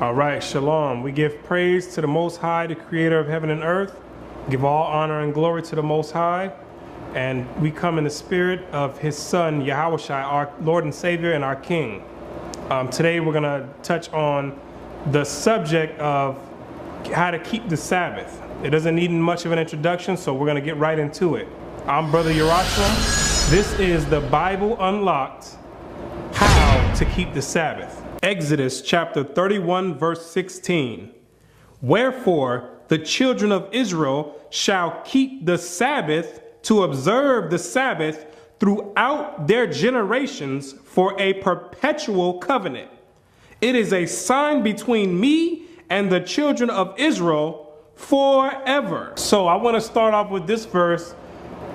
All right, shalom. We give praise to the Most High, the creator of heaven and earth. Give all honor and glory to the Most High. And we come in the spirit of his son, Yahushua, our Lord and Savior and our King. Today we're going to touch on the subject of how to keep the Sabbath. It doesn't need much of an introduction, so we're going to get right into it. I'm Brother Yerushalayim. This is the Bible Unlocked, How to Keep the Sabbath. Exodus chapter 31 verse 16. Wherefore the children of Israel shall keep the Sabbath to observe the Sabbath throughout their generations for a perpetual covenant. It is a sign between me and the children of Israel forever. So I want to start off with this verse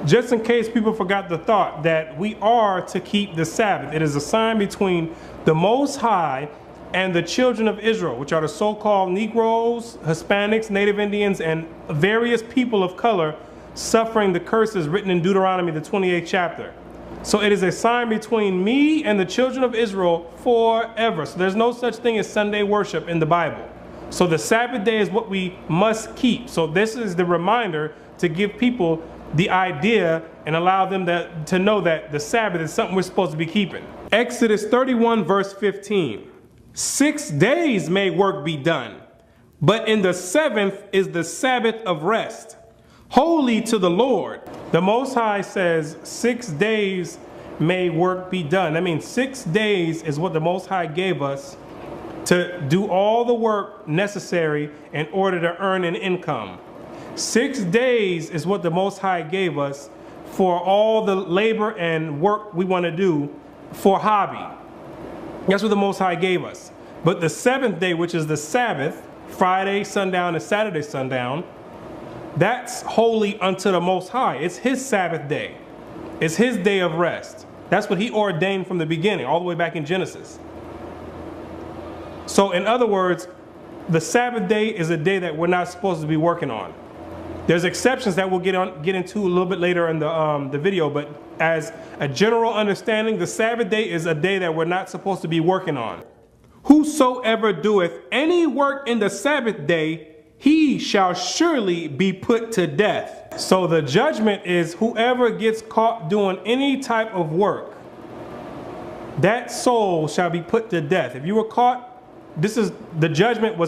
just in case people forgot the thought that we are to keep the Sabbath. It is a sign between the Most High and the children of Israel, which are the so-called Negroes, Hispanics, Native Indians, and various people of color suffering the curses written in Deuteronomy, the 28th chapter. So it is a sign between me and the children of Israel forever. So there's no such thing as Sunday worship in the Bible. So the Sabbath day is what we must keep. So this is the reminder to give people the idea and allow them to know that the Sabbath is something we're supposed to be keeping. Exodus 31 verse 15. 6 days may work be done, but in the seventh is the Sabbath of rest, holy to the Lord. The Most High says 6 days may work be done. That means 6 days is what the Most High gave us to do all the work necessary in order to earn an income. 6 days is what the Most High gave us for all the labor and work we want to do for hobby. That's what the Most High gave us. But the seventh day, which is the Sabbath, Friday sundown and Saturday sundown, that's holy unto the Most High. It's his Sabbath day. It's his day of rest. That's what he ordained from the beginning, all the way back in Genesis. So in other words, the Sabbath day is a day that we're not supposed to be working on. There's exceptions that we'll get into a little bit later in the video, but as a general understanding, the Sabbath day is a day that we're not supposed to be working on. Whosoever doeth any work in the Sabbath day, he shall surely be put to death. So the judgment is whoever gets caught doing any type of work, that soul shall be put to death. If you were caught, this is the judgment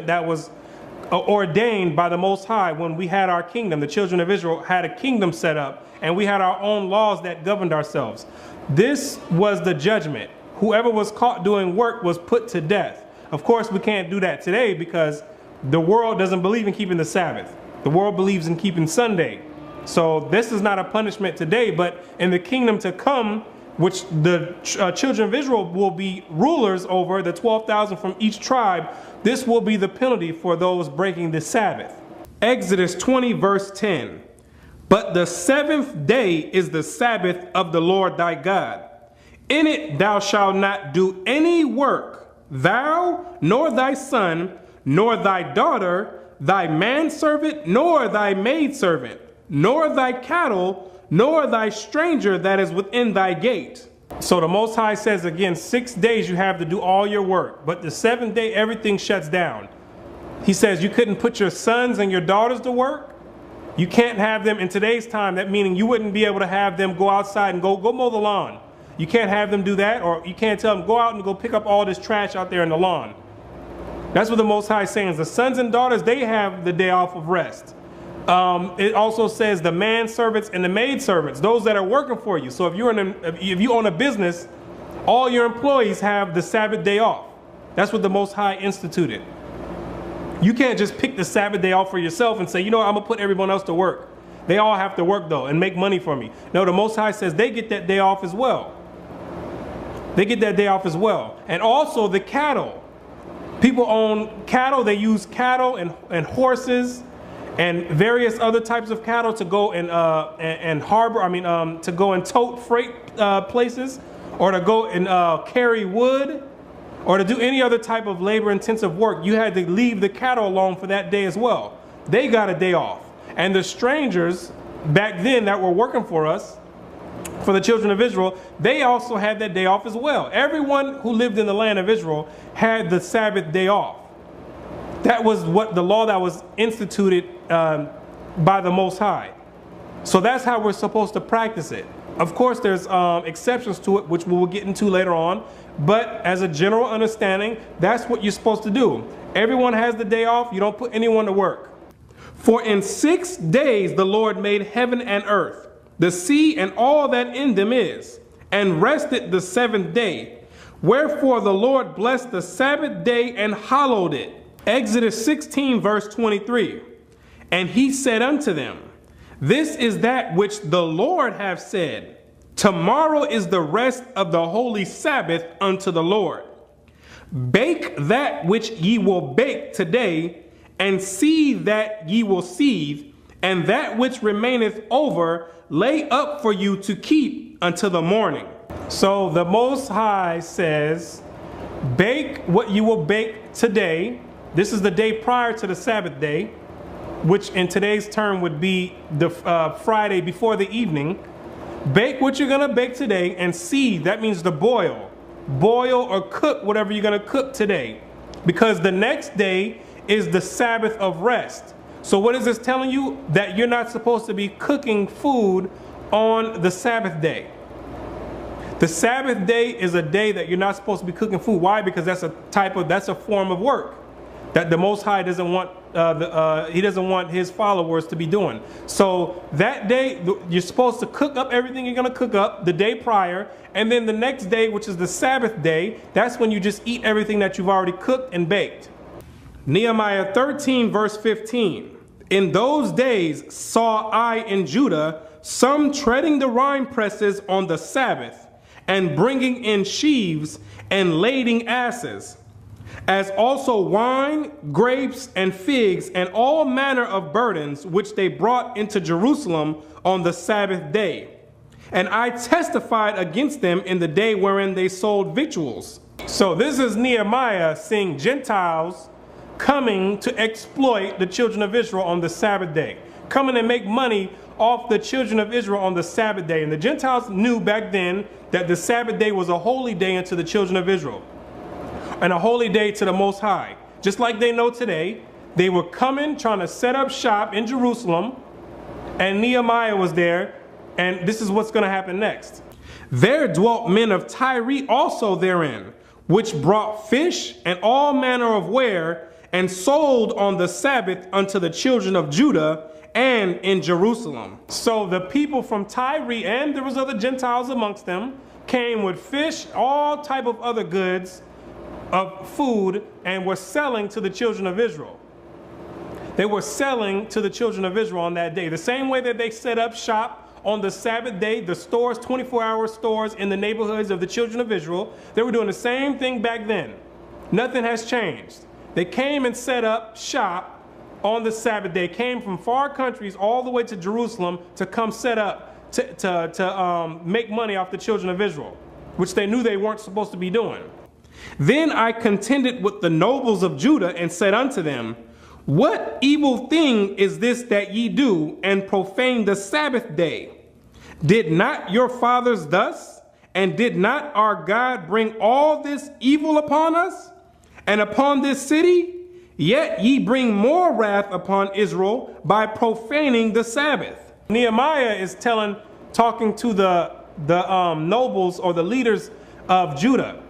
that was ordained by the Most High when we had our kingdom. The children of Israel had a kingdom set up and we had our own laws that governed ourselves. This was the judgment. Whoever was caught doing work was put to death. Of course, we can't do that today because the world doesn't believe in keeping the Sabbath. The world believes in keeping Sunday. So this is not a punishment today, but in the kingdom to come, which the children of Israel will be rulers over, the 12,000 from each tribe, this will be the penalty for those breaking the Sabbath. Exodus 20 verse 10. But the seventh day is the Sabbath of the Lord thy God. In it thou shalt not do any work, thou, nor thy son, nor thy daughter, thy manservant, nor thy maidservant, nor thy cattle, nor thy stranger that is within thy gate. So the Most High says again, 6 days you have to do all your work, but the seventh day everything shuts down. He says you couldn't put your sons and your daughters to work. You can't have them in today's time, that meaning you wouldn't be able to have them go outside and go mow the lawn. You can't have them do that, or you can't tell them go out and go pick up all this trash out there in the lawn. That's what the Most High is saying. Is the sons and daughters, they have the day off of rest. It also says the manservants and the maidservants, those that are working for you. So if you own a business, all your employees have the Sabbath day off. That's what the Most High instituted. You can't just pick the Sabbath day off for yourself and say, you know what, I'm gonna put everyone else to work. They all have to work though and make money for me. No, the Most High says they get that day off as well. They get that day off as well. And also the cattle. People own cattle, they use cattle and horses and various other types of cattle to go and to go and tote freight places, or to go and carry wood, or to do any other type of labor-intensive work. You had to leave the cattle alone for that day as well. They got a day off. And the strangers back then that were working for us, for the children of Israel, they also had that day off as well. Everyone who lived in the land of Israel had the Sabbath day off. That was what the law that was instituted by the Most High. So that's how we're supposed to practice it. Of course, there's exceptions to it, which we'll get into later on. But as a general understanding, that's what you're supposed to do. Everyone has the day off. You don't put anyone to work. For in 6 days the Lord made heaven and earth, the sea and all that in them is, and rested the 7th day. Wherefore the Lord blessed the Sabbath day and hallowed it. Exodus 16 verse 23. And he said unto them, this is that which the Lord hath said. Tomorrow is the rest of the holy Sabbath unto the Lord. Bake that which ye will bake today, and seethe that ye will seethe, and that which remaineth over lay up for you to keep until the morning. So the Most High says, bake what you will bake today. This is the day prior to the Sabbath day, which in today's term would be the Friday before the evening. Bake what you're going to bake today, and seethe, that means to boil. Boil or cook whatever you're going to cook today, because the next day is the Sabbath of rest. So what is this telling you? That you're not supposed to be cooking food on the Sabbath day. The Sabbath day is a day that you're not supposed to be cooking food. Why? Because that's a form of work that the Most High doesn't want. He doesn't want his followers to be doing. So that day, you're supposed to cook up everything you're going to cook up the day prior, and then the next day, which is the Sabbath day, that's when you just eat everything that you've already cooked and baked. Nehemiah 13 verse 15. In those days saw I in Judah some treading the wine presses on the Sabbath, and bringing in sheaves and lading asses, as also wine, grapes, and figs, and all manner of burdens, which they brought into Jerusalem on the Sabbath day. And I testified against them in the day wherein they sold victuals. So this is Nehemiah seeing Gentiles coming to exploit the children of Israel on the Sabbath day, coming and make money off the children of Israel on the Sabbath day. And the Gentiles knew back then that the Sabbath day was a holy day unto the children of Israel, and a holy day to the Most High. Just like they know today, they were coming, trying to set up shop in Jerusalem, and Nehemiah was there, and this is what's going to happen next. There dwelt men of Tyre also therein, which brought fish and all manner of ware, and sold on the Sabbath unto the children of Judah and in Jerusalem. So the people from Tyre, and there was other Gentiles amongst them, came with fish, all type of other goods of food, and were selling to the children of Israel. They were selling to the children of Israel on that day. The same way that they set up shop on the Sabbath day, the stores, 24-hour stores in the neighborhoods of the children of Israel, they were doing the same thing back then. Nothing has changed. They came and set up shop on the Sabbath day, came from far countries all the way to Jerusalem to come set up to make money off the children of Israel, which they knew they weren't supposed to be doing. Then I contended with the nobles of Judah and said unto them, what evil thing is this that ye do, and profane the Sabbath day? Did not your fathers thus? And did not our God bring all this evil upon us and upon this city? Yet ye bring more wrath upon Israel by profaning the Sabbath. Nehemiah is talking to the nobles or the leaders of Judah.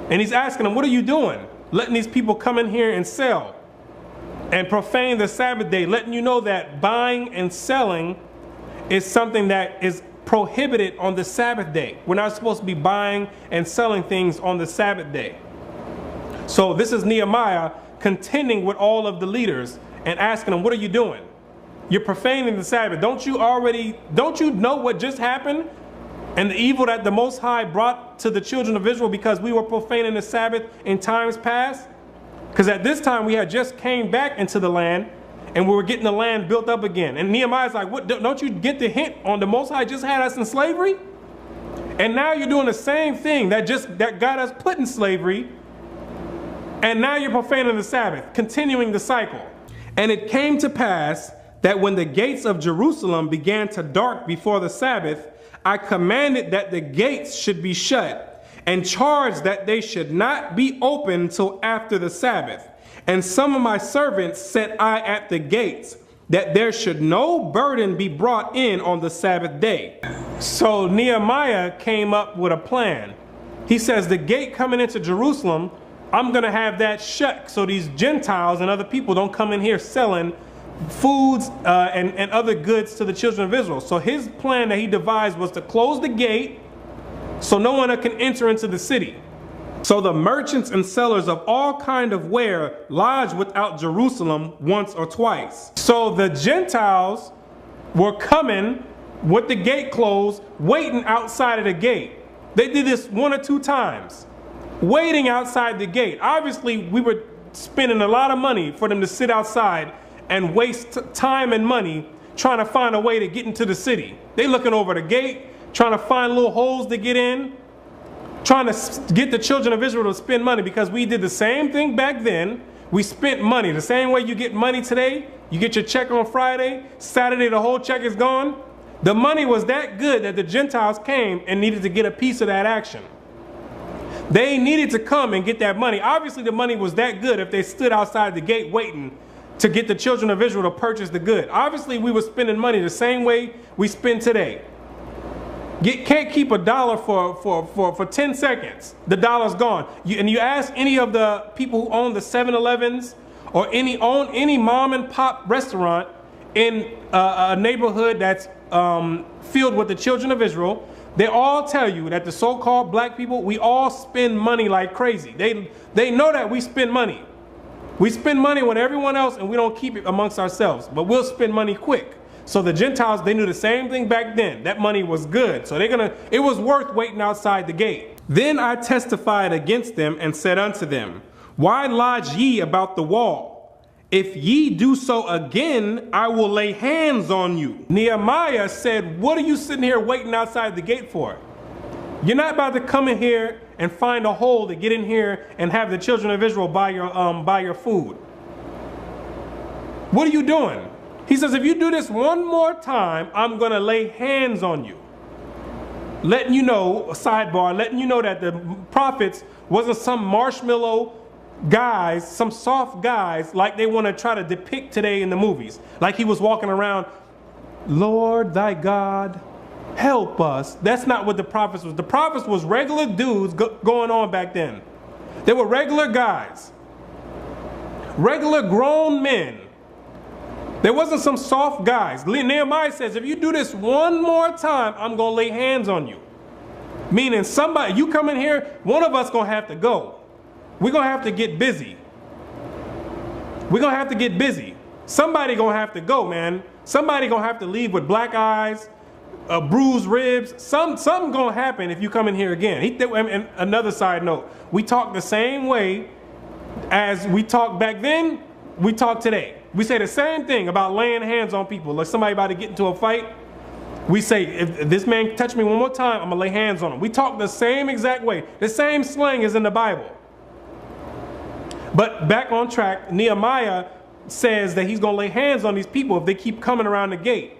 And he's asking them, what are you doing? Letting these people come in here and sell and profane the Sabbath day, letting you know that buying and selling is something that is prohibited on the Sabbath day. We're not supposed to be buying and selling things on the Sabbath day. So this is Nehemiah contending with all of the leaders and asking them, what are you doing? You're profaning the Sabbath. Don't you know what just happened? And the evil that the Most High brought to the children of Israel because we were profaning the Sabbath in times past? Because at this time we had just came back into the land and we were getting the land built up again. And Nehemiah's like, what, don't you get the hint on the Most High just had us in slavery? And now you're doing the same thing that got us put in slavery. And now you're profaning the Sabbath, continuing the cycle. And it came to pass that when the gates of Jerusalem began to dark before the Sabbath, I commanded that the gates should be shut, and charged that they should not be opened till after the Sabbath. And some of my servants set I at the gates, that there should no burden be brought in on the Sabbath day. So Nehemiah came up with a plan. He says, the gate coming into Jerusalem, I'm going to have that shut so these Gentiles and other people don't come in here selling foods and other goods to the children of Israel. So his plan that he devised was to close the gate so no one can enter into the city. So the merchants and sellers of all kind of ware lodged without Jerusalem once or twice. So the Gentiles were coming with the gate closed, waiting outside of the gate. They did this 1 or 2 times, waiting outside the gate. Obviously, we were spending a lot of money for them to sit outside and waste time and money trying to find a way to get into the city. They looking over the gate, trying to find little holes to get in, trying to get the children of Israel to spend money, because we did the same thing back then. We spent money the same way you get money today. You get your check on Friday, Saturday the whole check is gone. The money was that good that the Gentiles came and needed to get a piece of that action. They needed to come and get that money. Obviously the money was that good if they stood outside the gate waiting to get the children of Israel to purchase the good. Obviously we were spending money the same way we spend today. You can't keep a dollar for 10 seconds. The dollar's gone. And you ask any of the people who own the 7-Elevens or own any mom and pop restaurant in a neighborhood that's filled with the children of Israel, they all tell you that the so-called black people, we all spend money like crazy. They know that we spend money. We spend money with everyone else and we don't keep it amongst ourselves, but we'll spend money quick. So the Gentiles, they knew the same thing back then. That money was good. So it was worth waiting outside the gate. Then I testified against them and said unto them, why lodge ye about the wall? If ye do so again, I will lay hands on you. Nehemiah said, what are you sitting here waiting outside the gate for? You're not about to come in here and find a hole to get in here and have the children of Israel buy your food. What are you doing? He says, if you do this one more time, I'm going to lay hands on you. Letting you know, a sidebar, letting you know that the prophets wasn't some marshmallow guys, some soft guys like they want to try to depict today in the movies. Like he was walking around, Lord thy God, help us. That's not what the prophets was. The prophets was regular dudes going on back then. They were regular guys, regular grown men. There wasn't some soft guys. Nehemiah says, if you do this one more time, I'm going to lay hands on you. Meaning somebody, you come in here, one of us going to have to go. We're going to have to get busy. We're going to have to get busy. Somebody going to have to go, man. Somebody going to have to leave with black eyes, bruised ribs. Something going to happen if you come in here again. And another side note, we talk the same way as we talked back then, we talk today. We say the same thing about laying hands on people. Like somebody about to get into a fight, we say, if this man touch me one more time, I'm going to lay hands on him. We talk the same exact way. The same slang is in the Bible. But back on track, Nehemiah says that he's going to lay hands on these people if they keep coming around the gate,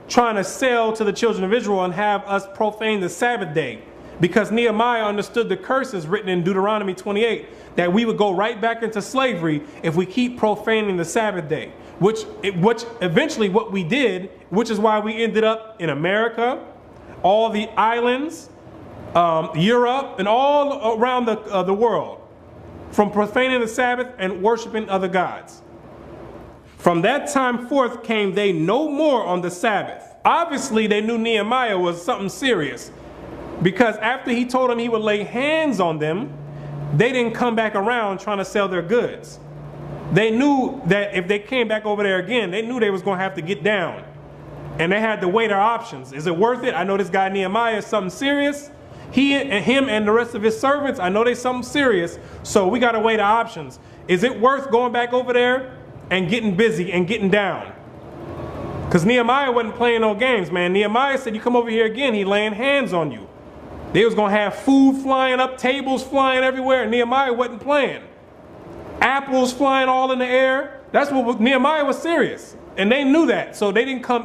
trying to sell to the children of Israel and have us profane the Sabbath day. Because Nehemiah understood the curses written in Deuteronomy 28, that we would go right back into slavery if we keep profaning the Sabbath day, which eventually what we did, which is why we ended up in America, all the islands, Europe, and all around the world, from profaning the Sabbath and worshiping other gods. From that time forth came they no more on the Sabbath. Obviously, they knew Nehemiah was something serious, because after he told them he would lay hands on them, they didn't come back around trying to sell their goods. They knew that if they came back over there again, they knew they was going to have to get down. And they had to weigh their options. Is it worth it? I know this guy Nehemiah is something serious. Him and the rest of his servants, I know they're something serious. So we got to weigh the options. Is it worth going back over there and getting busy and getting down? Because Nehemiah wasn't playing no games, man. Nehemiah said, you come over here again, he laying hands on you. They was going to have food flying up, tables flying everywhere, and Nehemiah wasn't playing. Apples flying all in the air. That's what Nehemiah was serious. And they knew that, so they didn't come